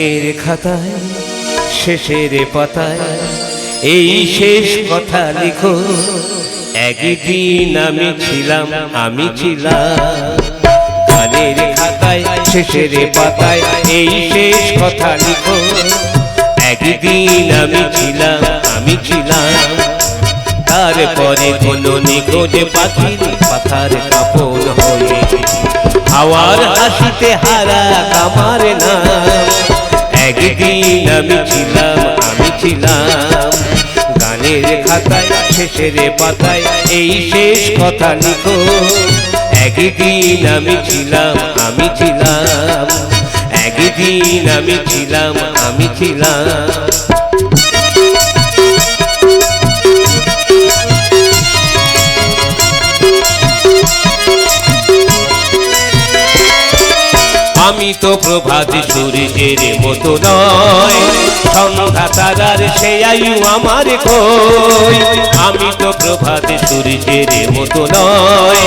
এর খাতায় শেষের পাতায় এই শেষ কথা লিখো। একদিন আমি ছিলাম গানের খাতায় শেষের পাতায় এই শেষ কথা লিখো। একদিন আমি ছিলাম তারপরে কোনো নিখোঁজ পাখির পাখার কাপড় হয়ে হাওয়ার হাসিতে হারা আমার নাম। একদিন আমি ছিলাম গানের খাতায় শেষের পাতায় এই শেষ কথা লিখো। একদিন আমি ছিলাম একদিন আমি ছিলাম আমি তো প্রভাত সূর্যের মতো নয়, সন্ধ্যা তারার সে আয়ু আমার কই। আমি তো প্রভাত সূর্যের মতো নয়,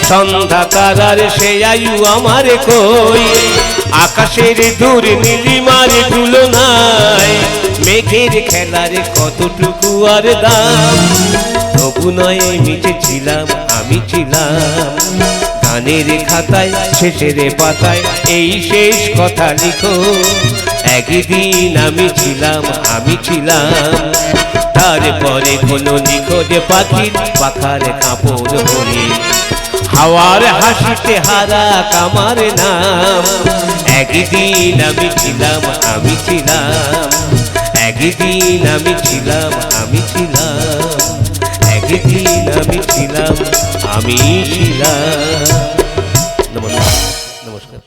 সন্ধ্যা তারার সে আয়ু আমার কই। আকাশের দূর নীলিমার তুলনায় মেঘের খেলার কতটুকু আর দাম। তবু নয় মিছে ছিলাম গানের খাতায় শেষের পাতায় এই শেষ কথা লিখো। একদিন আমি ছিলাম তারপরে কোনো নিখোঁজ পাখির পাখার কাপড় হয়ে হাওয়ার হাসিতে হারা আমার নাম। একদিন আমি ছিলাম একদিন আমি ছিলাম একদিন আমি ছিলাম। নমস্কার।